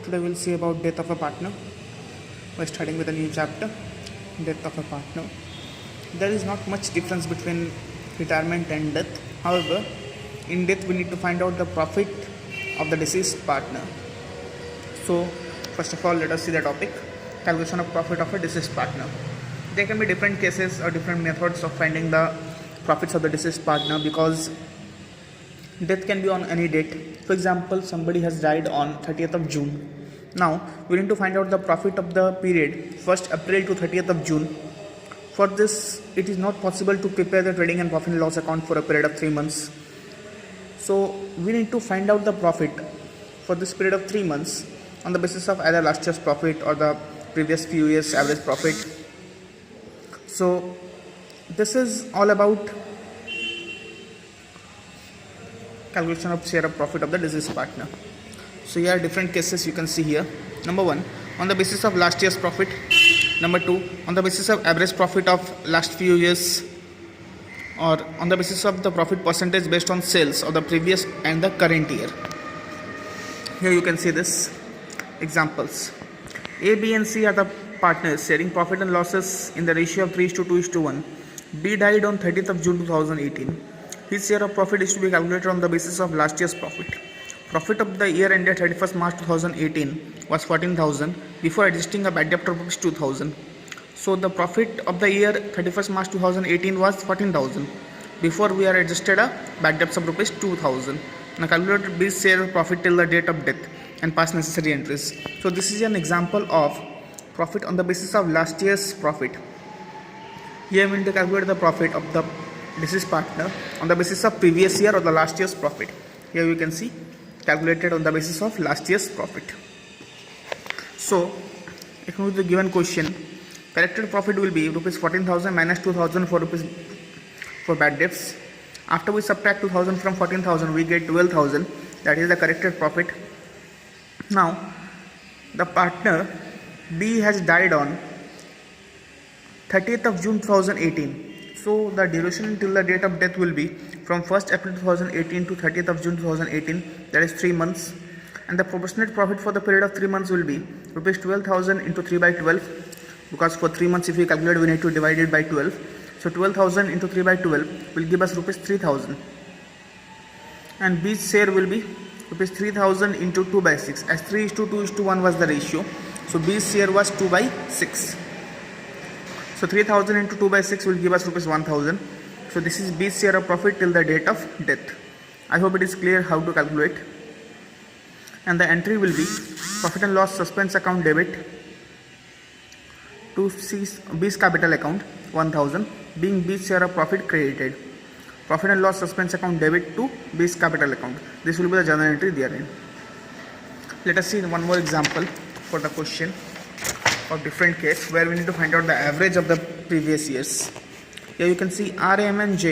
Today we'll see about death of a partner. We're starting with a new chapter, death of a partner. There is not much difference between retirement and death. However, in death we need to find out the profit of the deceased partner. So, first of all, let us see the topic, calculation of profit of a deceased partner. There can be different cases or different methods of finding the profits of the deceased partner because death can be on any date. For example, somebody has died on 30th of June. Now, we need to find out the profit of the period 1st April to 30th of June. For this, it is not possible to prepare the trading and profit and loss account for a period of 3 months. So, we need to find out the profit for this period of 3 months on the basis of either last year's profit or the previous few years average profit. So, this is all about calculation of share of profit of the deceased partner. So here are different cases you can see here. Number 1, on the basis of last year's profit. Number 2, on the basis of average profit of last few years, or on the basis of the profit percentage based on sales of the previous and the current year. Here you can see this examples. A, B and C are the partners sharing profit and losses in the ratio of 3:2:1. B died on 30th of June 2018. His share of profit is to be calculated on the basis of last year's profit. Profit of the year ended 31st March 2018 was 14,000 before adjusting a bad debt of rupees 2,000. So the profit of the year 31st March 2018 was 14,000 before we are adjusted a bad debts of rupees 2,000. Now calculate B's share of profit till the date of death and pass necessary entries. So this is an example of profit on the basis of last year's profit. Here we need to calculate the profit of the deceased partner on the basis of previous year or the last year's profit. Here you can see calculated on the basis of last year's profit. So, according to the given question, corrected profit will be rupees 14,000 minus 2,000 for rupees for bad debts. After we subtract 2,000 from 14,000, we get 12,000. That is the corrected profit. Now, the partner B has died on 30th of June 2018. So the duration till the date of death will be from 1st April 2018 to 30th of June 2018, that is 3 months. And the proportionate profit for the period of 3 months will be rupees 12,000 into 3 by 12, because for 3 months if we calculate we need to divide it by 12. So 12,000 into 3 by 12 will give us rupees 3,000. And B's share will be rupees 3,000 into 2 by 6, as 3:2:1 was the ratio. So B's share was 2 by 6. So 3,000 into 2 by 6 will give us rupees 1,000. So this is B's share of profit till the date of death. I hope it is clear how to calculate. And the entry will be profit and loss suspense account debit to B's capital account 1,000, being B's share of profit credited. Profit and loss suspense account debit to B's capital account. This will be the journal entry therein. Let us see one more example for the question of different case where we need to find out the average of the previous years. Here you can see R, M and J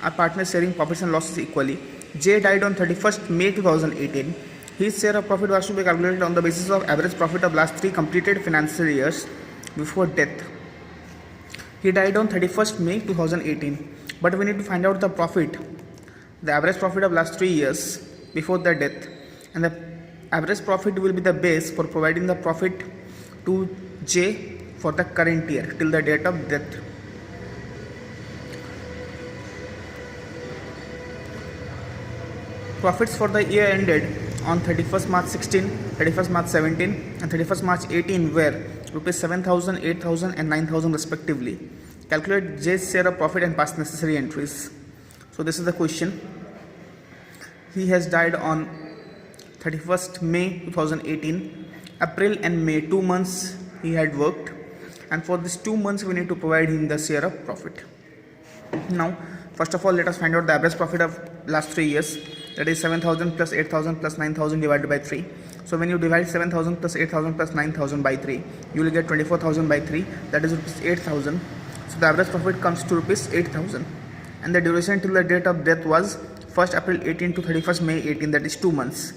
are partners sharing profits and losses equally. J died on 31st May 2018. His share of profit was to be calculated on the basis of average profit of last 3 completed financial years before death. He died on 31st May 2018. But we need to find out the profit, the average profit of last 3 years before the death. And the average profit will be the base for providing the profit to J for the current year till the date of death. Profits for the year ended on 31st March 16, 31st March 17 and 31st March 18 were rupees 7,000, 8,000 and 9,000 respectively. Calculate J's share of profit and pass necessary entries. So this is the question. He has died on 31st May 2018. April and May, 2 months he had worked, and for these 2 months we need to provide him the share of profit. Now, first of all, let us find out the average profit of last 3 years. That is 7,000 plus 8,000 plus 9,000 divided by 3. So when you divide 7,000 plus 8,000 plus 9,000 by 3, you will get 24,000 by 3. That is rupees 8,000. So the average profit comes to rupees 8,000. And the duration till the date of death was 1st April 18 to 31st May 18. That is 2 months.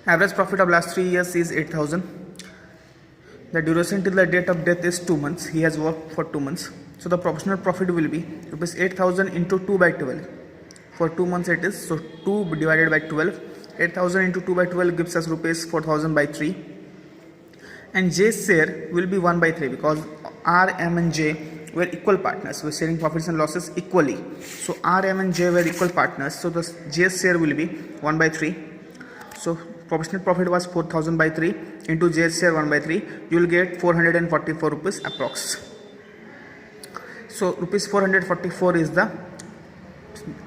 Average profit of last 3 years is 8,000. The duration till the date of death is 2 months. He has worked for 2 months. So the proportional profit will be rupees 8,000 into 2 by 12. For 2 months it is, so 2 divided by 12, 8,000 into 2 by 12 gives us rupees 4,000 by 3. And J's share will be 1 by 3 because R, M and J were equal partners. We're sharing profits and losses equally. So R, M and J were equal partners. So the J's share will be 1 by 3. So proportionate profit was 4,000 by 3 into J's share 1 by 3. You will get 444 rupees approx. So rupees 444 is the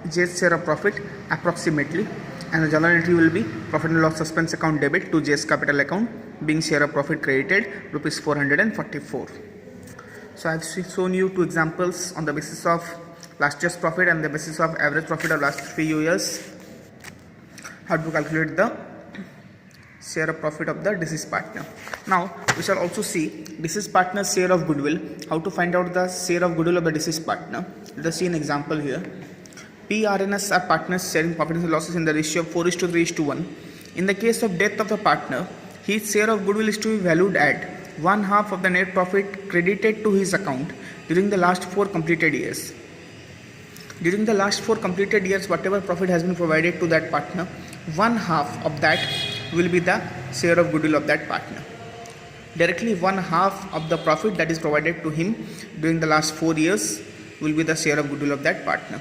J's share of profit approximately. And the journal entry will be profit and loss suspense account debit to J's capital account, being share of profit credited rupees 444. So I have shown you two examples on the basis of last year's profit and the basis of average profit of last 3 years, how to calculate the share of profit of the deceased partner. Now we shall also see deceased partner's share of goodwill, how to find out the share of goodwill of the deceased partner. Let us see an example here. P, R and S are partners sharing profits and losses in the ratio of 4:3:1. In the case of death of the partner, his share of goodwill is to be valued at 1/2 of the net profit credited to his account during the last 4 completed years. During the last 4 completed years, whatever profit has been provided to that partner, 1/2 of that will be the share of goodwill of that partner. Directly 1/2 of the profit that is provided to him during the last 4 years will be the share of goodwill of that partner.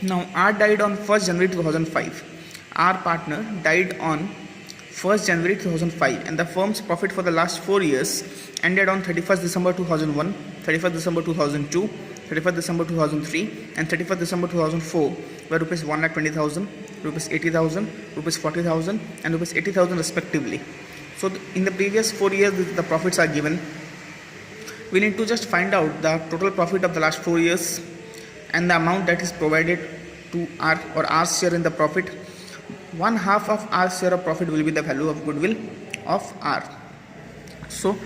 Now R died on 1st January 2005. Our partner died on 1st January 2005 and the firm's profit for the last 4 years ended on 31st December 2001, 31st December 2002, 31st December 2003 and 31st December 2004 were rupees 1,20,000, rupees 80,000, rupees 40,000 and rupees 80,000 respectively. So in the previous 4 years the profits are given. We need to just find out the total profit of the last 4 years and the amount that is provided to our share in the profit. 1/2 of our share of profit will be the value of goodwill of R. So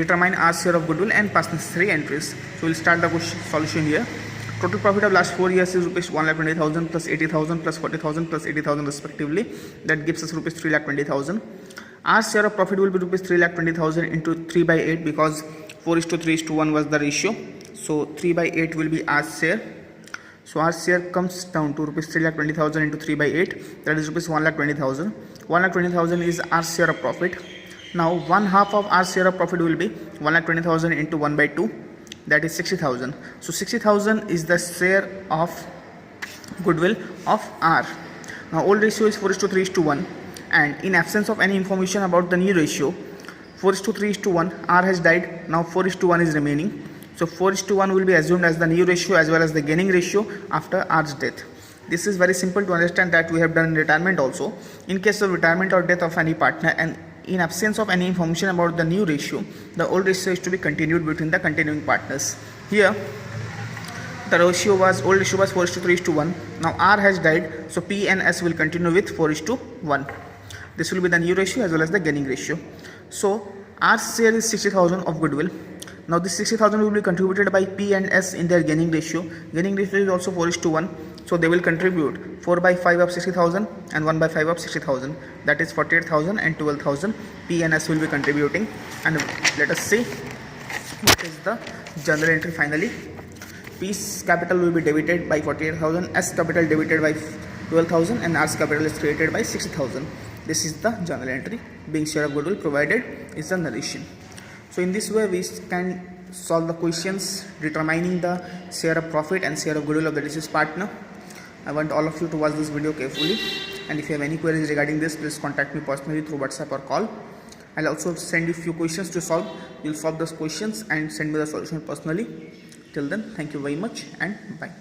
determine our share of goodwill and pass necessary entries. So we'll start the solution here. Total profit of last 4 years is rupees 1,20,000 plus 80,000 plus 40,000 plus 80,000 respectively. That gives us rupees 3,20,000. Our share of profit will be rupees 3,20,000 into 3 by 8 because 4:3:1 was the ratio. So 3 by 8 will be our share. So our share comes down to rupees 3,20,000 into 3 by 8. That is rupees 1,20,000. 1,20,000 is our share of profit. Now 1/2 of our share of profit will be 1,20,000 into 1 by 2. That is 60,000. So 60,000 is the share of goodwill of R. Now old ratio is 4:3:1 and in absence of any information about the new ratio, 4:3:1, R has died. Now 4:1 is remaining. So 4:1 will be assumed as the new ratio as well as the gaining ratio after R's death. This is very simple to understand that we have done in retirement also. In case of retirement or death of any partner and in absence of any information about the new ratio, the old ratio is to be continued between the continuing partners. Here the old ratio was 4:3:1. Now R has died, so P and S will continue with 4:1. This will be the new ratio as well as the gaining ratio. So our share is 60,000 of goodwill. Now this 60,000 will be contributed by P and S in their gaining ratio. Gaining ratio is also 4:1. So they will contribute 4 by 5 of 60,000 and 1 by 5 of 60,000. That is 48,000 and 12,000. P and S will be contributing. And let us see what is the journal entry finally. P's capital will be debited by 48,000, S capital debited by 12,000 and R's capital is created by 60,000. This is the journal entry. Being share of goodwill provided is the narration. So in this way we can solve the questions determining the share of profit and share of goodwill of the deceased partner. I want all of you to watch this video carefully, and if you have any queries regarding this, please contact me personally through WhatsApp or call. I'll also send you few questions to solve. You'll solve those questions and send me the solution personally. Till then, thank you very much and bye.